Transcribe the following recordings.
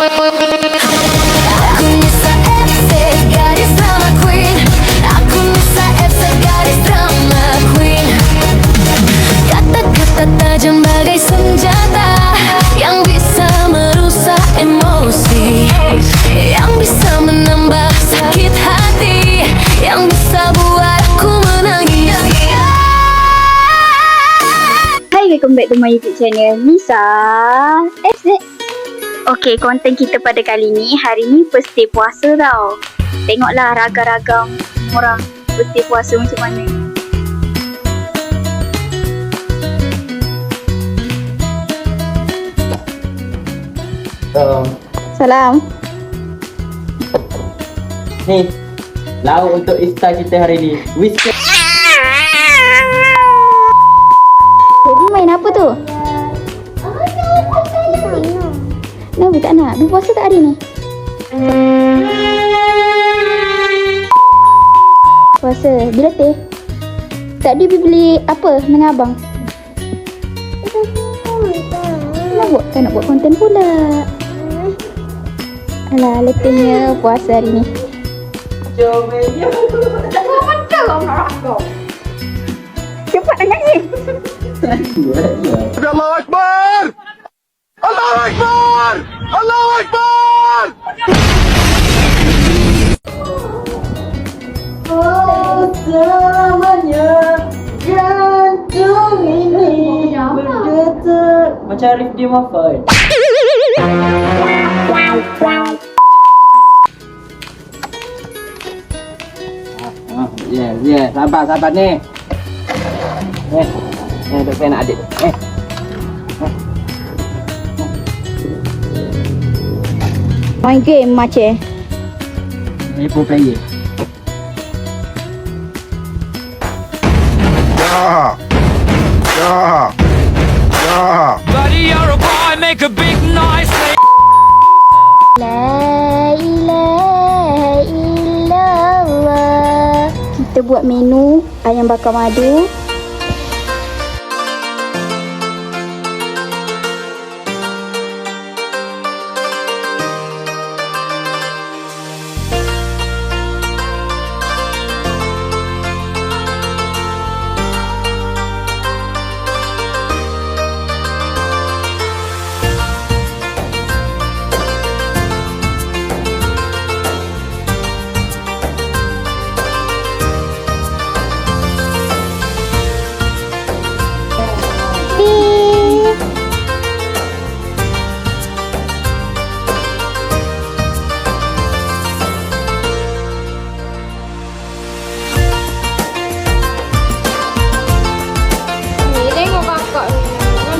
Aku Nisa FC, gadis drama queen. Aku Nisa FC, gadis drama queen. Kata-kata tajam bagai senjata yang bisa merusak emosi, yang bisa menambah sakit hati, yang bisa buat aku menangis. Hai, welcome back to my YouTube channel Nisa FC. Okay, konten kita pada kali ni, hari ni first day puasa tau. Tengoklah ragam-ragam orang first day puasa macam mana. Salam. Ni, lauk untuk iftar kita hari ni. Whisky. Baby main apa tu? Nabi tak nak. Dia puasa tak hari ni? Puasa. Bila teh? Tak dia beli apa dengan abang? Tak nak buat konten pula. Alah, letihnya puasa hari ni. Jom meja. Cepat nak nyanyi. Allahu Akbar! Allahu Akbar! Allahu Akbar! Oh, selamanya jantung ini berdetak. Macam Arif dia wafat. Ya, sabar ni. Duk kena adik. Main game macam Ni pro player. Ya! Ya! Ya! Buddy, you're a boy, make a big noise. La ilaha illallah. Kita buat menu ayam bakar madu.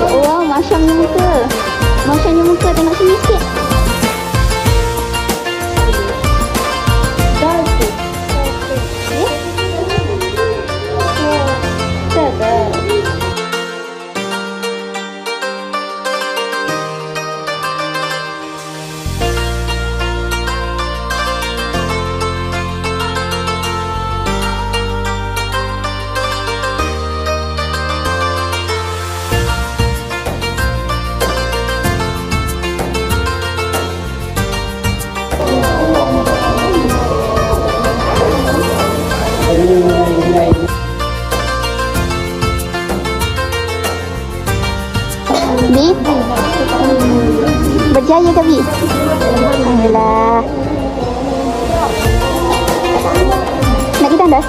Wow, masyamnya muka. Masyamnya muka, tengok sini sikit. Dah tu. Bi, berjaya ke Bi? Alhamdulillah. Nak kita dah?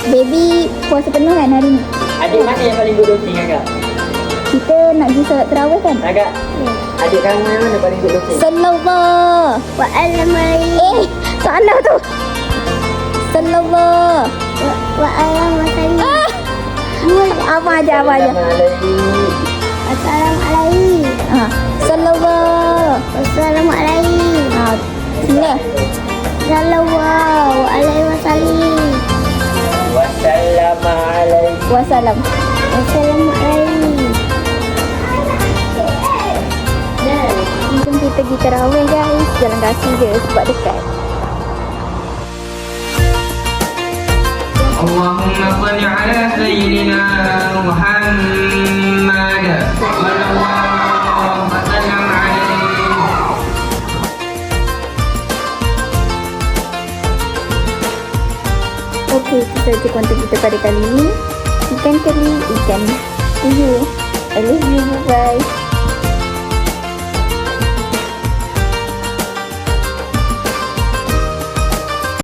Baby puasa penuh kan hari ni? Adik mana yang paling good looking agak? Kita nak pergi solat terawih kan? Agak. Adik kamu yang mana paling good looking? Sallallahu wa'alaihi. Sana tu. Sallallahu wa'alaihi. Apa aja. Assalamualaikum. Sallallahu. Assalamualaikum. Sini. Sallallahu alaihi wasallam. Wassalamualaikum. Wassalam. Assalamualaikum. Jom kita pergi tarawih guys. Jalan kaki je sebab dekat. اللهم صل على سيدنا محمد صلى الله وسلم عليه. Okey, itu saja konten kita pada kali ini. Ikan kari, ikan puyuh. I love you, bye-bye.